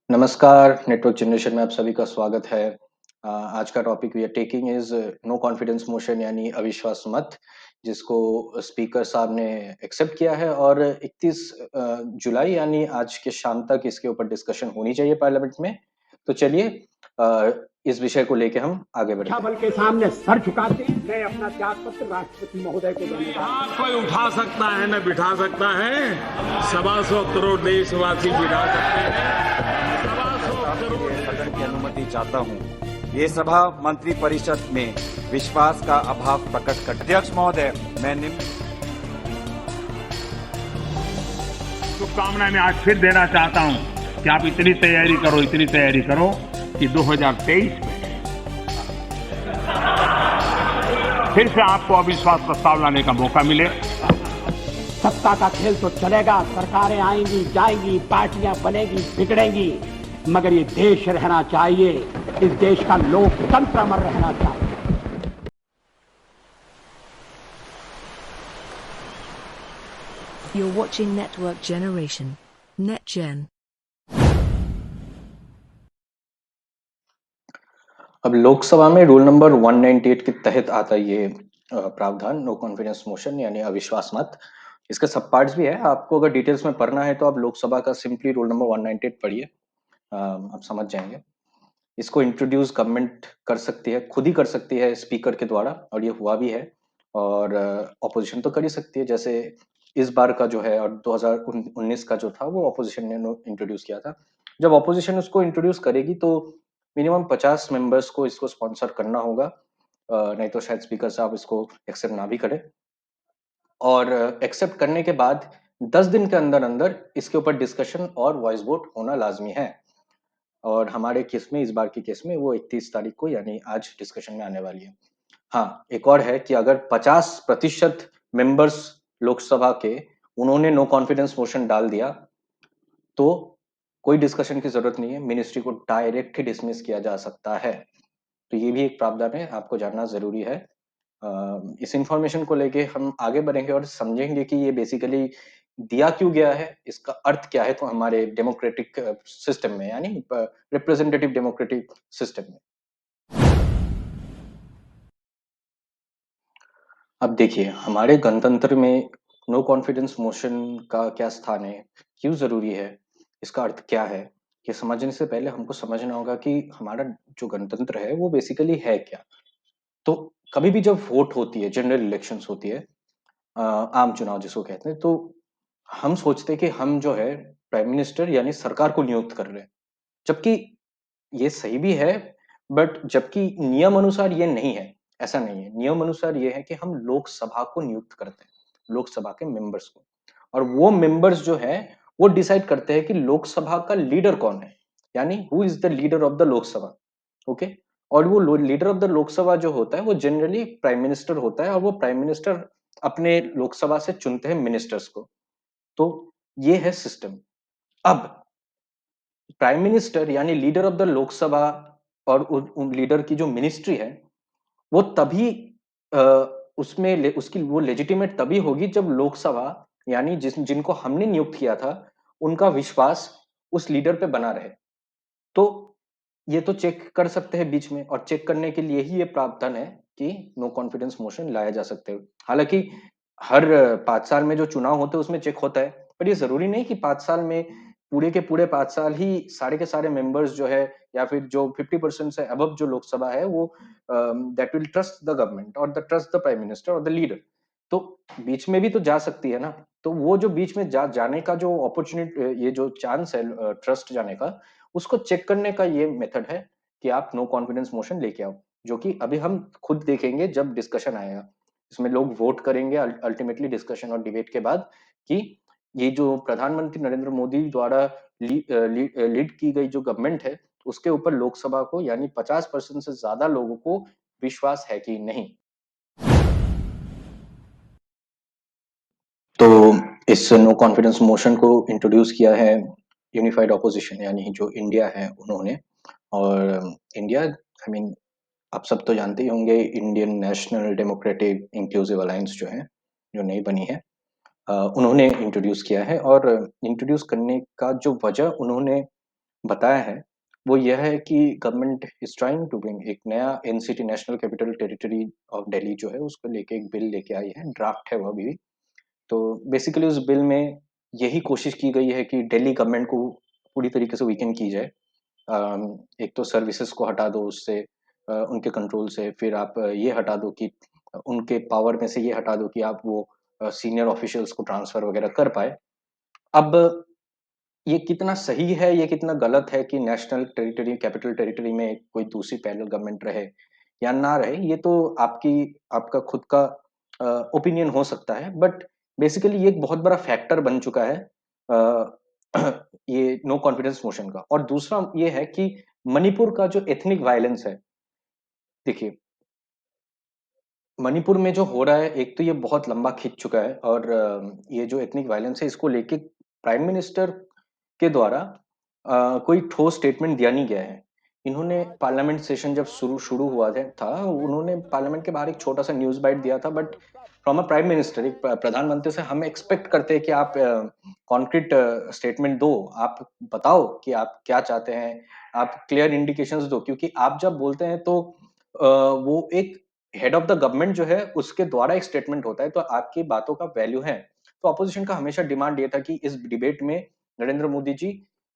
नमस्कार, network generation में आप सभी का स्वागत है। आज का topic we are taking is no confidence motion यानी अविश्वास मत, जिसको स्पीकर साहब ने एक्सेप्ट किया है और 31 जुलाई यानी आज के शाम तक इसके ऊपर डिस्कशन होनी चाहिए पार्लियामेंट में। तो चलिए इस विषय को लेके हम आगे बढ़ते बल हैं। के सामने सर झुकाते मैं अपना त्याग पत्र राष्ट्रपति महोदय को देने जा रहा हूं। हाथ कोई उठा सकता है न बिठा सकता है। 125 करोड़ देशवासी बिठा सकते हैं। 125 करोड़ सदन की अनुमति चाहता हूं। ये सभा मंत्री परिषद में विश्वास का अभाव प्रकट कर अध्यक्ष महोदय मैं निम्न शुभकामनाएं मैं आज फिर देना चाहता हूं कि आप इतनी तैयारी करो कि 2023 में फिर से आपको अविश्वास प्रस्ताव लाने का मौका मिले। सत्ता का खेल तो चलेगा, सरकारें आएंगी जाएंगी, पार्टियां बनेगी बिगड़ेंगी, मगर ये देश रहना चाहिए। इस देश का लोकतंत्र अमर रहना चाहिए। You're watching Network Generation. NetGen. अब लोकसभा में रूल नंबर 198 के तहत आता है ये प्रावधान नो कॉन्फिडेंस मोशन यानी अविश्वास मत। इसके सब पार्ट्स भी है, आपको अगर डिटेल्स में पढ़ना है तो आप लोकसभा का सिंपली रूल नंबर 198 पढ़िए, आप समझ जाएंगे। इसको इंट्रोड्यूस गवर्नमेंट कर सकती है, खुद ही कर सकती है स्पीकर के द्वारा, और ये हुआ भी है। और ऑपोजिशन तो कर ही सकती है, जैसे इस बार का जो है और 2019 का जो था वो ऑपोजिशन ने इंट्रोड्यूस किया था। जब ऑपोजिशन उसको इंट्रोड्यूस करेगी तो मिनिमम 50 मेंबर्स को इसको स्पॉन्सर करना होगा, नहीं तो शायद स्पीकर साहब इसको एक्सेप्ट ना भी करें। और एक्सेप्ट करने के बाद 10 दिन के अंदर अंदर इसके ऊपर डिस्कशन और वॉइस वोट होना लाजमी है। और हमारे केस में, इस बार के केस में, वो 31 तारीख को यानी आज डिस्कशन में आने वाली है। हाँ, एक और है कि अगर 50% मेंबर्स लोकसभा के उन्होंने नो कॉन्फिडेंस मोशन डाल दिया तो कोई डिस्कशन की जरूरत नहीं है, मिनिस्ट्री को डायरेक्ट ही डिसमिस किया जा सकता है। तो ये भी एक प्रावधान है, आपको जानना जरूरी है। इस इंफॉर्मेशन को लेके हम आगे बढ़ेंगे और समझेंगे कि ये बेसिकली दिया क्यों गया है, इसका अर्थ क्या है तो हमारे डेमोक्रेटिक सिस्टम में यानी रिप्रेजेंटेटिव डेमोक्रेटिक सिस्टम में। अब देखिए, हमारे गणतंत्र में नो कॉन्फिडेंस मोशन का क्या स्थान है, क्यों जरूरी है, इसका अर्थ क्या है, ये समझने से पहले हमको समझना होगा कि हमारा जो गणतंत्र है वो बेसिकली है क्या। तो कभी भी जब वोट होती है, जनरल इलेक्शंस होती है, आम चुनाव जिसको कहते हैं, तो हम सोचते हैं कि हम जो है प्राइम मिनिस्टर यानी सरकार को नियुक्त कर रहे हैं, जबकि ये सही भी है, बट जबकि नियम अनुसार ये नहीं है। ऐसा नहीं है, नियम अनुसार ये है कि हम लोकसभा को नियुक्त करते हैं, लोकसभा के मेंबर्स को। और वो मेंबर्स जो है वो डिसाइड करते हैं कि लोकसभा का लीडर कौन है, यानी who is the leader of the Lok Sabha. Okay. और वो लीडर ऑफ द लोकसभा जो होता है वो जनरली प्राइम मिनिस्टर होता है, और वो प्राइम मिनिस्टर अपने लोकसभा से चुनते हैं मिनिस्टर्स को। तो ये है सिस्टम। अब प्राइम मिनिस्टर यानी लीडर ऑफ द लोकसभा और उन लीडर की जो मिनिस्ट्री है वो तभी अ, उसकी वो लेजिटिमेट तभी होगी जब लोकसभा यानी जिनको हमने नियुक्त किया था उनका विश्वास उस लीडर पे बना रहे। तो ये तो चेक कर सकते हैं बीच में, और चेक करने के लिए ही ये प्रावधान है कि नो कॉन्फिडेंस मोशन लाया जा सकते हैं। हालांकि हर 5 साल में जो चुनाव होते हैं उसमें चेक होता है, पर ये जरूरी नहीं कि 5 साल में पूरे के पूरे 5 साल ही सारे के सारे मेंबर्स जो है या फिर जो 50% से अबव जो लोकसभा है वो that will trust the government और the trust the prime minister और द लीडर। तो बीच में भी तो जा सकती है ना। तो वो जो बीच में जाने का जो अपॉर्चुनिटी, ये जो चांस है ट्रस्ट जाने का, उसको चेक करने का ये मेथड है कि आप नो कॉन्फिडेंस मोशन लेके आओ, जो कि अभी हम खुद देखेंगे जब डिस्कशन आएगा। इसमें लोग वोट करेंगे अल्टीमेटली डिस्कशन और डिबेट के बाद कि ये जो प्रधानमंत्री नरेंद्र मोदी द्वारा लीड की गई जो गवर्नमेंट है उसके ऊपर लोकसभा को यानी 50% से ज्यादा लोगों को विश्वास है कि नहीं। तो इस नो कॉन्फिडेंस मोशन को इंट्रोड्यूस किया है यूनिफाइड ऑपोजिशन यानी जो इंडिया है उन्होंने। और इंडिया, आई मीन, आप सब तो जानते ही होंगे, Indian national democratic inclusive alliance जो है, जो नई बनी है, उन्होंने इंट्रोड्यूस किया है। और इंट्रोड्यूस करने का जो वजह उन्होंने बताया है, वो यह है कि government is trying to bring एक नया NCT national capital territory of Delhi जो है उसको लेके एक बिल लेके आई है, ड्राफ्ट है वो अभी भी। तो बेसिकली उस बिल में यही कोशिश की गई है कि दिल्ली गवर्नमेंट को पूरी तरीके से वीकेन की जाए। एक तो सर्विसेज को हटा दो उससे, उनके कंट्रोल से, फिर आप ये हटा दो कि उनके पावर में से ये हटा दो कि आप वो सीनियर ऑफिशियल्स को ट्रांसफर वगैरह कर पाए। अब ये कितना सही है, ये कितना गलत है कि नेशनल टेरिटरी, कैपिटल टेरिटरी में कोई दूसरी पैरेलल गवर्नमेंट रहे या ना रहे, ये तो आपका खुद का ओपिनियन हो सकता है। बट बेसिकली ये एक बहुत बड़ा फैक्टर बन चुका है अ, ये नो कॉन्फिडेंस मोशन का। और दूसरा ये है कि मणिपुर का जो एथनिक वायलेंस है, देखिए, मणिपुर में जो हो रहा है, एक तो ये बहुत लंबा खिंच चुका है और ये जो एथनिक वायलेंस है इसको लेके प्राइम मिनिस्टर के द्वारा कोई ठोस स्टेटमेंट दिया नहीं गया है। इन्होंने पार्लियामेंट सेशन जब शुरू शुरू हुआ था, उन्होंने पार्लियामेंट के बाहर एक छोटा सा न्यूज़ बाइट दिया था। But from a prime minister, एक प्रधानमंत्री से हम एक्सपेक्ट करते हैं कि आप कॉन्क्रीट स्टेटमेंट दो, आप बताओ कि आप क्या चाहते हैं, आप क्लियर इंडिकेशंस दो, क्योंकि आप जब बोलते हैं तो वो एक हेड ऑफ द गवर्नमेंट जो है उसके द्वारा एक स्टेटमेंट होता है, तो आपकी बातों का वैल्यू है। तो अपोजिशन का हमेशा डिमांड ये था कि इस डिबेट में नरेंद्र मोदी जी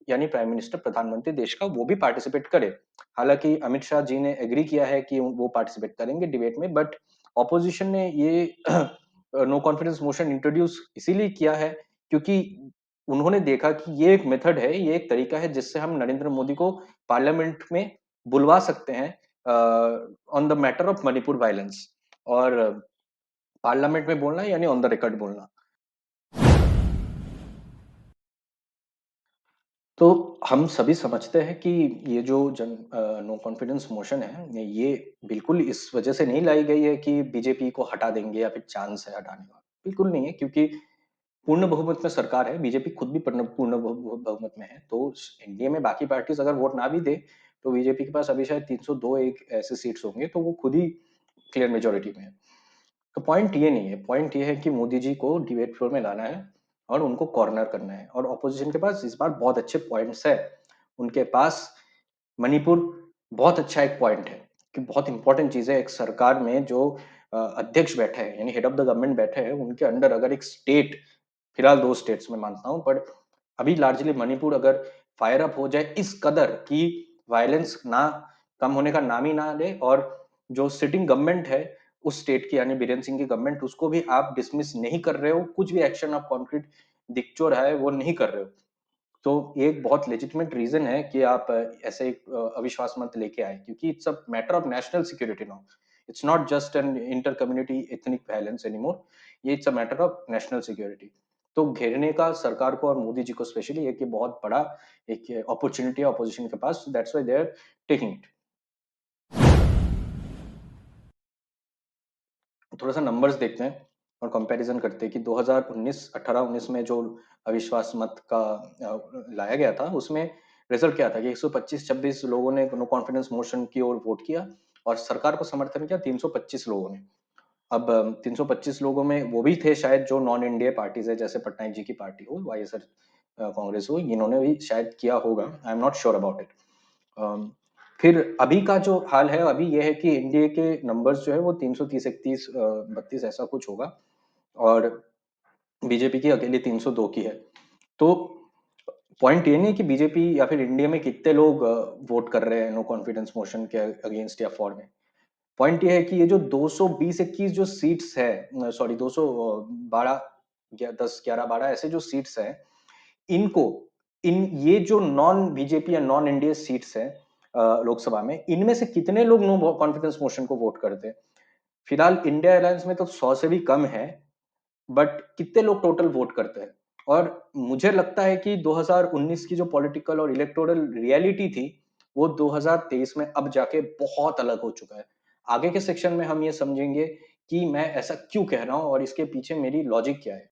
यानी प्राइम मिनिस्टर, प्रधानमंत्री देश का, वो भी पार्टिसिपेट करे। हालांकि अमित शाह जी ने एग्री किया है कि वो पार्टिसिपेट करेंगे डिबेट में, बट ऑपोजिशन ने ये नो कॉन्फिडेंस मोशन इंट्रोड्यूस इसीलिए किया है क्योंकि उन्होंने देखा कि ये एक मेथड है, ये एक तरीका है जिससे हम नरेंद्र मोदी को पार्लियामेंट में बुलवा सकते हैं on the matter of Manipur violence. और पार्लियामेंट में बोलना यानी ऑन द रिकॉर्ड बोलना। तो हम सभी समझते हैं कि ये जो नो कॉन्फिडेंस मोशन है, ये बिल्कुल इस वजह से नहीं लाई गई है कि बीजेपी को हटा देंगे या फिर चांस है हटाने का। बिल्कुल नहीं है, क्योंकि पूर्ण बहुमत में सरकार है, बीजेपी खुद भी बहुमत में है। तो एनडीए में बाकी पार्टीज अगर वोट ना भी दे तो बीजेपी के पास अभी शायद 302 एक ऐसे सीट्स होंगे, तो वो खुद ही क्लियर मेजोरिटी में है। तो पॉइंट ये नहीं है, पॉइंट ये है कि मोदी जी को डिबेट फ्लोर में लाना है और उनको कॉर्नर करना है। और ऑपोजिशन के पास इस बार बहुत अच्छे पॉइंट्स है। उनके पास मणिपुर बहुत अच्छा एक पॉइंट है कि बहुत इंपॉर्टेंट चीज है, एक सरकार में जो अध्यक्ष बैठे हैं यानी हेड ऑफ द गवर्नमेंट बैठे हैं, उनके अंडर अगर एक स्टेट, फिलहाल दो स्टेट्स में मानता हूँ, पर अभी लार्जली मणिपुर अगर फायर अप हो जाए इस कदर कि वायलेंस ना कम होने का नाम ही ना ले, और जो सिटिंग गवर्नमेंट है उस स्टेट की यानी बीरेन सिंह की गवर्नमेंट, उसको भी आप डिसमिस नहीं कर रहे हो, कुछ भी एक्शन आप कॉन्क्रीट दिख जो रहा है वो नहीं कर रहे हो, तो ये एक बहुत लेजिटिमेट रीजन है कि आप ऐसे एक अविश्वास मत लेके आए, क्योंकि it's a matter of national security now. It's not just an inter community ethnic violence anymore, ये it's a matter of national security. तो घेरने का सरकार को और मोदी जी को स्पेशली एक ये बहुत बड़ा एक अपॉर्चुनिटी है अपोजिशन के पास, that's why they are taking it. थोड़ा सा नंबर्स देखते हैं और कंपैरिजन करते हैं कि 2019 18-19 में जो अविश्वास मत का लाया गया था, उसमें रिजल्ट क्या था कि 125-26 लोगों ने नो कॉन्फिडेंस मोशन की ओर वोट किया और सरकार को समर्थन किया 325 लोगों ने। अब 325 लोगों में वो भी थे शायद जो नॉन इंडिया पार्टीज है, जैसे पटनायक जी की पार्टी हो, वाईएसआर कांग्रेस हो, इन्होंने भी शायद किया होगा, I am not sure about it. फिर अभी का जो हाल है, अभी ये है कि एनडीए के नंबर्स जो है वो 330 31 32 ऐसा कुछ होगा, और बीजेपी की अकेली 302 की है। तो पॉइंट ये नहीं कि बीजेपी या फिर इंडिया में कितने लोग वोट कर रहे हैं नो कॉन्फिडेंस मोशन के अगेंस्ट या फॉर में। पॉइंट ये है कि ये जो 220-21 जो सीट्स है, सॉरी 212 या 10 11 12 ऐसे जो सीट्स हैं, इनको इन ये जो नॉन बीजेपी या नॉन एनडीए सीट्स हैं लोकसभा में, इनमें से कितने लोग नो कॉन्फिडेंस मोशन को वोट करते हैं? फिलहाल इंडिया अलायंस में तो 100 से भी कम है, बट कितने लोग टोटल वोट करते हैं? और मुझे लगता है कि 2019 की जो पॉलिटिकल और इलेक्टोरल रियलिटी थी, वो 2023 में अब जाके बहुत अलग हो चुका है। आगे के सेक्शन में हम ये समझेंगे कि मैं ऐसा क्यों कह रहा हूं और इसके पीछे मेरी लॉजिक क्या है।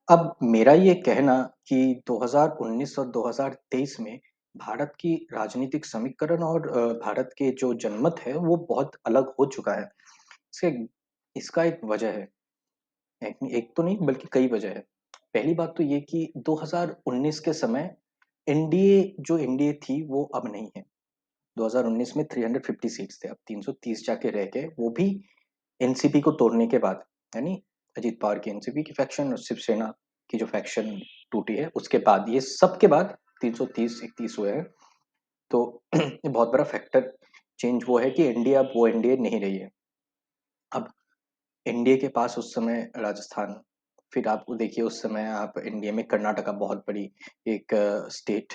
अब मेरा ये कहना कि 2019 और 2023 में भारत की राजनीतिक समीकरण और भारत के जो जनमत है वो बहुत अलग हो चुका है। इसके इसका एक वजह है, एक, एक तो नहीं बल्कि कई वजह है। पहली बात तो ये कि 2019 के समय एनडीए जो एनडीए थी वो अब नहीं है। 2019 में 350 सीट्स थे, अब 330 जाके रह गए, वो भी एनसीपी को तोड़ने के बाद, यानी अजीत पवार की एनसीपी की फैक्शन और शिवसेना की जो फैक्शन टूटी है उसके बाद, ये सब के बाद 330-31 हुए हैं। तो ये बहुत बड़ा फैक्टर चेंज वो है कि एनडीए अब वो एनडीए नहीं रही है। अब एनडीए के पास उस समय राजस्थान, फिर आप देखिए उस समय आप एनडीए में कर्नाटका बहुत बड़ी एक स्टेट,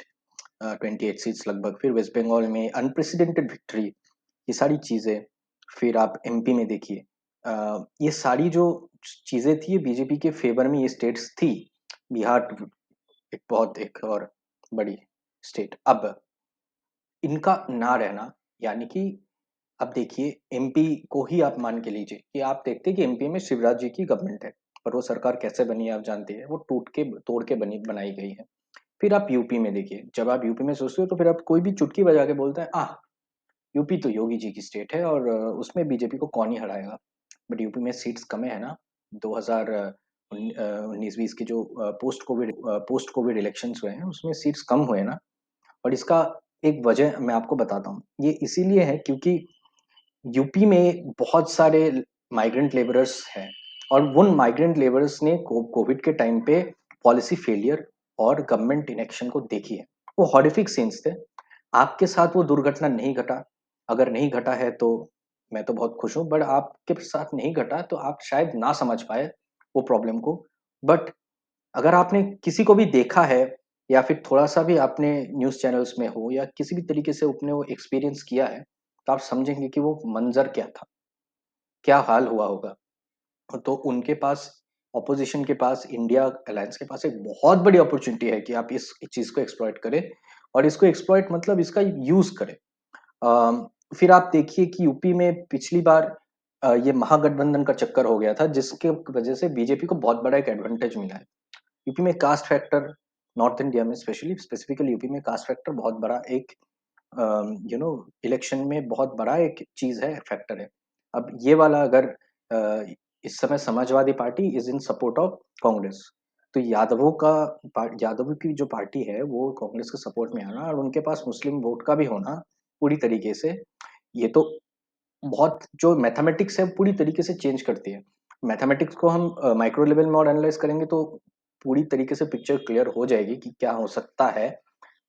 28 सीट्स लगभग, फिर वेस्ट बंगाल में अनप्रेसिडेंटेड विक्ट्री, ये सारी चीजें, फिर आप एमपी में देखिए, ये सारी जो चीजें थी ये बीजेपी के फेवर में ये स्टेट्स थी। बिहार एक बहुत एक और बड़ी स्टेट, अब इनका ना रहना, यानी कि अब देखिए एमपी को ही आप मान के लीजिए कि आप देखते हैं कि एमपी में शिवराज जी की गवर्नमेंट है, पर वो सरकार कैसे बनी है आप जानते हैं, वो टूट के तोड़ के बनी बनाई गई है। फिर आप यूपी में देखिए, जब आप यूपी में सोचते हो तो फिर आप कोई भी चुटकी बजा के बोलते हैं यूपी तो योगी जी की स्टेट है और उसमें बीजेपी को कौन ही हराएगा। बट यूपी में सीट्स कम है ना। 2019-20 की जो पोस्ट कोविड इलेक्शंस हुए हैं उसमें सीट्स कम हुए ना। और इसका एक वजह मैं आपको बताता हूँ, ये इसीलिए है क्योंकि यूपी में बहुत सारे माइग्रेंट लेबरर्स हैं और उन माइग्रेंट लेबरर्स ने कोविड के टाइम पे पॉलिसी फेलियर और गवर्नमेंट इनेक्शन को देखी है। वो हॉरिफिक सीन्स थे। आपके साथ वो दुर्घटना नहीं घटा, अगर नहीं घटा है तो मैं तो बहुत खुश हूँ, बट आपके साथ नहीं घटा तो आप शायद ना समझ पाए वो प्रॉब्लम को। बट अगर आपने किसी को भी देखा है या फिर थोड़ा-सा भी आपने न्यूज़ चैनल्स में हो या किसी भी तरीके से आपने वो एक्सपीरियंस किया है, तो आप समझेंगे कि वो मंज़र क्या था, क्या हाल हुआ होगा। तो उनके पास, ऑपोज़िशन के पास, इंडिया अलायंस के पास एक बहुत बड़ी अपॉर्च्युनिटी है कि आप इस चीज़ को एक्सप्लॉइट करें और इसको एक्सप्लॉइट मतलब इसका यूज़ करें। फिर आप देखिए कि यूपी में पिछली बार ये महागठबंधन का चक्कर हो गया था जिसके वजह से बीजेपी को बहुत बड़ा एक एडवांटेज मिला है। यूपी में कास्ट फैक्टर, नॉर्थ इंडिया में स्पेसिफिकली यूपी में कास्ट फैक्टर बहुत बड़ा एक इलेक्शन में बहुत बड़ा एक चीज है, फैक्टर है। अब ये वाला अगर इस समय Samajwadi party is in support of Congress, तो यादवों की जो पार्टी है वो कांग्रेस के सपोर्ट में आना और उनके पास मुस्लिम वोट का भी होना पूरी तरीके से, ये तो बहुत जो मैथमेटिक्स है पूरी तरीके से चेंज करती है। मैथमेटिक्स को हम माइक्रो लेवल में और एनालाइज करेंगे तो पूरी तरीके से पिक्चर क्लियर हो जाएगी कि क्या हो सकता है,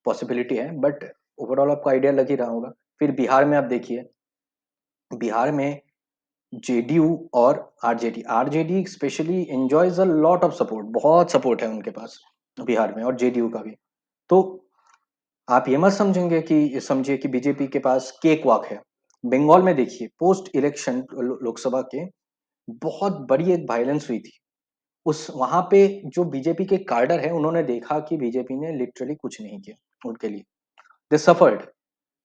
पॉसिबिलिटी है, बट ओवरऑल आपको आइडिया लग ही रहा होगा। फिर बिहार में आप देखिए, बिहार में जेडीयू और RJD, RJD specially enjoys a lot of support, बहुत सपोर्ट है उनके पास बिहार में, और जेडीयू का भी। तो आप ये मत समझिए कि बीजेपी के पास केक वॉक है। बंगाल में देखिए पोस्ट इलेक्शन लोकसभा के बहुत बड़ी एक वायलेंस हुई थी। उस वहां पे जो बीजेपी के कार्डर है उन्होंने देखा कि बीजेपी ने लिटरली कुछ नहीं किया उनके लिए, दे सफर्ड।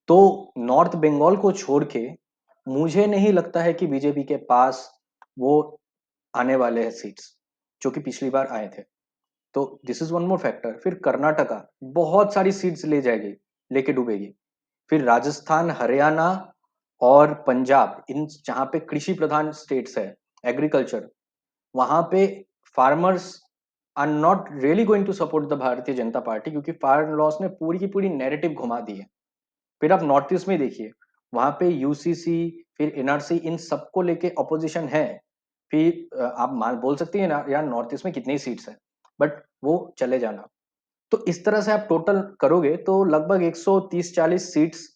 तो नॉर्थ बंगाल को छोड़ के मुझे नहीं लगता है कि बीजेपी के पास वो आने वाले हैं सीट्स जो कि पिछली बार आए थे। तो this is one more factor. फिर कर्नाटका बहुत सारी सीट्स ले जाएगी, लेके डूबेगी। फिर राजस्थान, हरियाणा और पंजाब, इन जहां पे कृषि प्रधान स्टेट्स है, एग्रीकल्चर, वहां पे farmers are not really going to support the Bharatiya Janata party, क्योंकि फार्म लॉस ने पूरी की पूरी नैरेटिव घुमा दी है। फिर आप नॉर्थ ईस्ट में देखिए, वहां पे यूसीसी, फिर एनआरसी, इन सबको लेके ऑपोजिशन है। फिर आप मान बोल सकते हैं ना यार नॉर्थ ईस्ट में कितनी सीट्स हैं, बट वो चले जाना। तो इस तरह से आप टोटल करोगे तो लगभग 130-40 सीट्स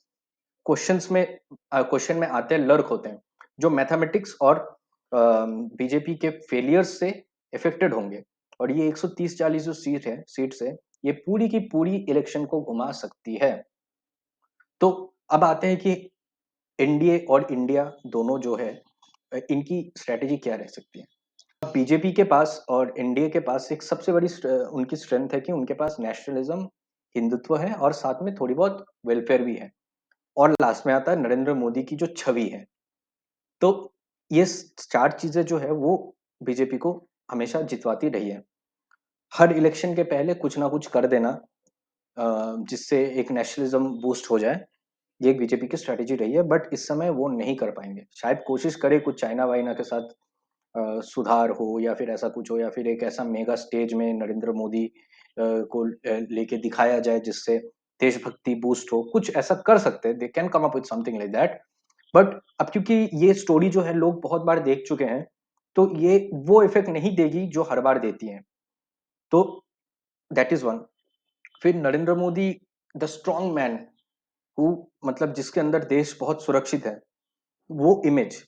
क्वेश्चंस में क्वेश्चन में आते हैं, लर्क होते हैं, जो मैथमेटिक्स और बीजेपी के फेलियर्स से इफेक्टेड होंगे। और ये 130-40 जो सीट्स है, ये पूरी की पूरी इलेक्शन को घुमा सकती है। तो अब आते हैं कि एनडीए और इंडिया दोनों जो है, इनकी स्ट्रेटेजी क्या रह सकती है। बीजेपी के पास और एनडीए के पास एक सबसे बड़ी उनकी स्ट्रेंथ है कि उनके पास नेशनलिज्म, हिंदुत्व है और साथ में थोड़ी बहुत वेलफेयर भी है। और लास्ट में आता है नरेंद्र मोदी की जो छवि है। तो ये चार चीजें जो है वो बीजेपी को हमेशा जितवाती रही है। हर इलेक्शन के पहले कुछ ना कुछ कर देना, जिससे एक नेशनलिज्म बूस्ट हो जाए, ये एक बीजेपी की स्ट्रेटेजी रही है। बट इस समय वो नहीं कर पाएंगे, शायद कोशिश करे कुछ चाइना वाइना के साथ सुधार हो या फिर ऐसा कुछ हो या फिर एक ऐसा मेगा स्टेज में नरेंद्र मोदी को लेके दिखाया जाए जिससे देशभक्ति बूस्ट हो, कुछ ऐसा कर सकते हैं, they can come up with something like that. But अब क्योंकि ये स्टोरी जो है लोग बहुत बार देख चुके हैं, तो ये वो इफेक्ट नहीं देगी जो हर बार देती है। तो दैट इज वन। फिर Narendra Modi, the strong man who, मतलब जिसके अंदर देश बहुत सुरक्षित है, वो इमेज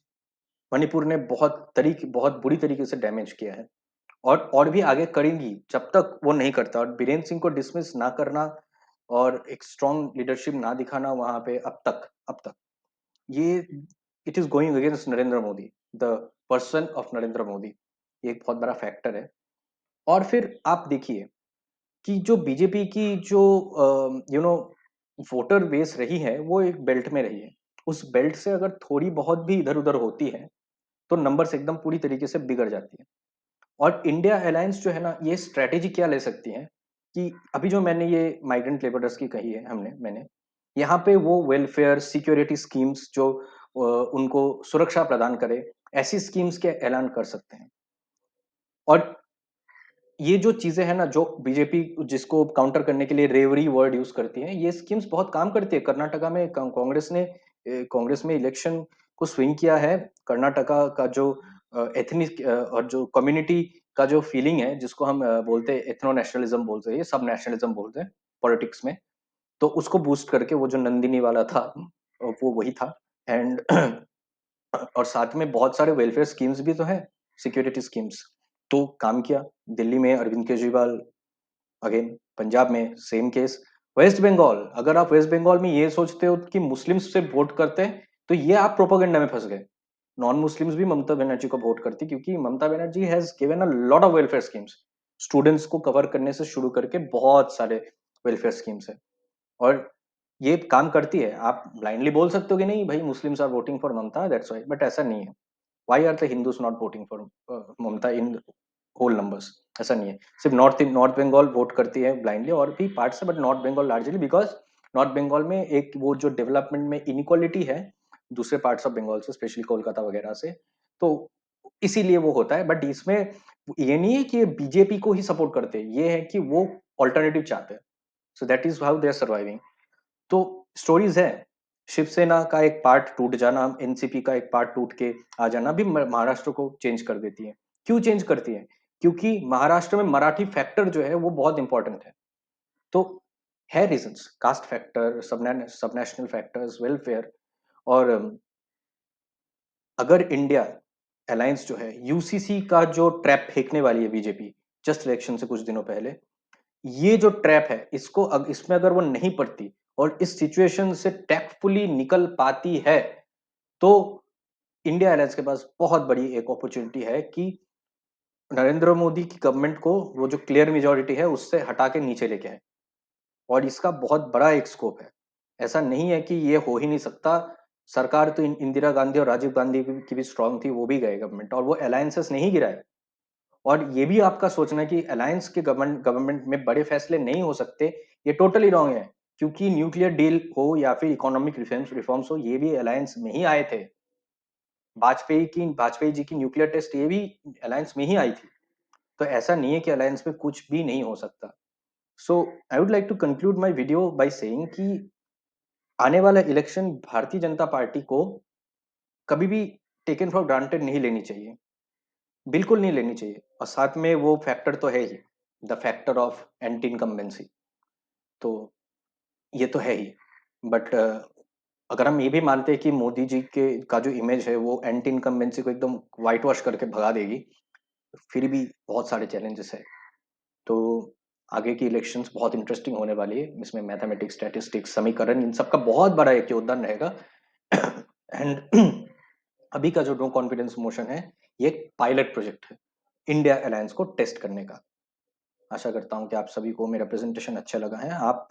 मणिपुर ने बहुत बुरी तरीके से डैमेज किया है और भी आगे करेंगी जब तक वो नहीं करता। और बीरेन्द्र सिंह को डिसमिस ना करना और एक स्ट्रॉन्ग लीडरशिप ना दिखाना वहां पे अब तक ये it is going against Narendra Modi, the person of Narendra Modi. ये एक बहुत बड़ा फैक्टर है। और फिर आप देखिए कि जो बीजेपी की जो वोटर बेस रही है वो एक बेल्ट में रही है। उस बेल्ट से अगर थोड़ी बहुत भी इधर उधर होती है तो नंबर्स एकदम पूरी तरीके से बिगड़ जाती है। और इंडिया अलायंस जो है ना, ये स्ट्रेटेजी क्या ले सकती है कि अभी जो मैंने ये माइग्रेंट लेबरर्स की कही है, मैंने यहाँ पे वो वेलफेयर सिक्योरिटी स्कीम्स जो उनको सुरक्षा प्रदान करे, ऐसी स्कीम्स के ऐलान कर सकते हैं। और ये जो चीजें हैं ना, जो बीजेपी जिसको काउंटर करने के लिए रेवरी वर्ड यूज करती है, ये स्कीम्स बहुत काम करती है। कर्नाटका में कांग्रेस में इलेक्शन को स्विंग किया है। कर्नाटका का जो एथनिक और जो कम्युनिटी का जो फीलिंग है, जिसको हम बोलते हैं एथनो नेशनलिज्म बोलते हैं, ये सब नेशनलिज्म बोलते हैं पॉलिटिक्स में, तो उसको बूस्ट करके वो जो नंदिनी वाला था वो वही था। एंड और साथ में बहुत सारे वेलफेयर स्कीम्स भी तो है, सिक्योरिटी स्कीम्स, तो काम किया। दिल्ली में अरविंद केजरीवाल, अगेन पंजाब में सेम केस। वेस्ट बंगाल, अगर आप वेस्ट बंगाल में ये सोचते हो कि मुस्लिम्स से वोट करते हैं, तो ये आप प्रोपेगेंडा में फंस गए। नॉन मुस्लिम्स भी ममता बनर्जी को वोट करती, क्योंकि Mamata Banerjee has given a lot of welfare schemes, students को कवर करने से शुरू करके बहुत सारे वेलफेयर स्कीम्स है। और ये काम करती है। आप ब्लाइंडली बोल सकते हो कि नहीं भाई Muslims are voting for Mamata that's why, but ऐसा नहीं है। Why are the Hindus not voting for Mamata in whole numbers? ऐसा नहीं है। सिर्फ नॉर्थ बंगाल वोट करती है ब्लाइंडली, और भी पार्ट्स है, but North Bengal largely, because North Bengal में एक वो जो डेवलपमेंट में इनइक्वालिटी है दूसरे पार्ट्स ऑफ बंगाल से, स्पेशली कोलकाता वगैरह से, तो इसीलिए वो होता है। बट इसमें ये नहीं है कि ये बीजेपी को ही सपोर्ट करते हैं, ये है कि वो ऑल्टरनेटिव चाहते हैं। So that is how they are surviving. तो स्टोरीज है। शिवसेना का एक पार्ट टूट जाना, एनसीपी का एक पार्ट टूट के आ जाना भी महाराष्ट्र को चेंज कर देती है। क्यों चेंज करती है? क्योंकि महाराष्ट्र में मराठी फैक्टर जो है वो बहुत इंपॉर्टेंट है। तो है रीजंस, कास्ट फैक्टर, सब नेशनल फैक्टर्स, वेलफेयर। और अगर इंडिया अलायंस जो है यूसीसी का जो ट्रैप फेंकने वाली है बीजेपी जस्ट इलेक्शन से कुछ दिनों पहले, ये जो ट्रैप है इसमें अगर वो नहीं पड़ती और इस सिचुएशन से टैक्टफुली निकल पाती है, तो इंडिया अलायंस के पास बहुत बड़ी एक अपॉर्चुनिटी है कि नरेंद्र मोदी की गवर्नमेंट को वो जो क्लियर मेजोरिटी है उससे हटा के नीचे लेके आए। और इसका बहुत बड़ा एक स्कोप है। ऐसा नहीं है कि ये हो ही नहीं सकता। सरकार तो इंदिरा गांधी और राजीव गांधी की भी स्ट्रांग थी, वो भी गए गवर्नमेंट, और वो अलायंसेस नहीं गिराए। और ये भी आपका सोचना है कि अलायंस के गवर्नमेंट में बड़े फैसले नहीं हो सकते, ये टोटली रॉन्ग है। क्योंकि न्यूक्लियर डील हो या फिर इकोनॉमिक रिफॉर्म्स हो, ये भी अलायंस में ही आए थे। वाजपेयी जी की न्यूक्लियर टेस्ट ये भी अलायंस में ही आई थी। तो ऐसा नहीं है कि अलायंस में कुछ भी नहीं हो सकता। So I would like to conclude my video by saying कि आने वाला इलेक्शन भारतीय जनता पार्टी को कभी भी टेकन फॉर ग्रांटेड नहीं लेनी चाहिए, बिल्कुल नहीं लेनी चाहिए। और साथ में वो फैक्टर तो है ही, the factor of anti incumbency, तो ये तो है ही। बट अगर हम ये भी मानते हैं कि मोदी जी के का जो इमेज है वो एंटी इनकम्बेंसी को एकदम व्हाइट वॉश करके भगा देगी, फिर भी बहुत सारे चैलेंजेस है। तो आगे की इलेक्शंस बहुत इंटरेस्टिंग होने वाली है। इसमें मैथमेटिक्स, स्टैटिस्टिक्स, समीकरण, इन सबका बहुत बड़ा एक योगदान रहेगा। एंड अभी का जो नो कॉन्फिडेंस मोशन है, ये एक पायलट प्रोजेक्ट है इंडिया अलायंस को टेस्ट करने का। आशा करता हूँ कि आप सभी को मेरा प्रेजेंटेशन अच्छा लगा है। आप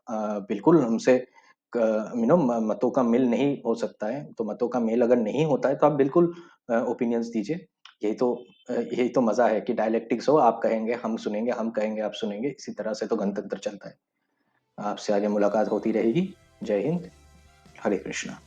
बिल्कुल हमसे मतों का मेल नहीं हो सकता है, तो मतों का मेल अगर नहीं होता है तो आप बिल्कुल ओपिनियंस दीजिए। यही तो मजा है कि डायलेक्टिक्स हो, आप कहेंगे हम सुनेंगे, हम कहेंगे आप सुनेंगे, इसी तरह से तो गणतंत्र चलता है। आपसे आगे मुलाकात होती रहेगी। जय हिंद, हरे कृष्णा।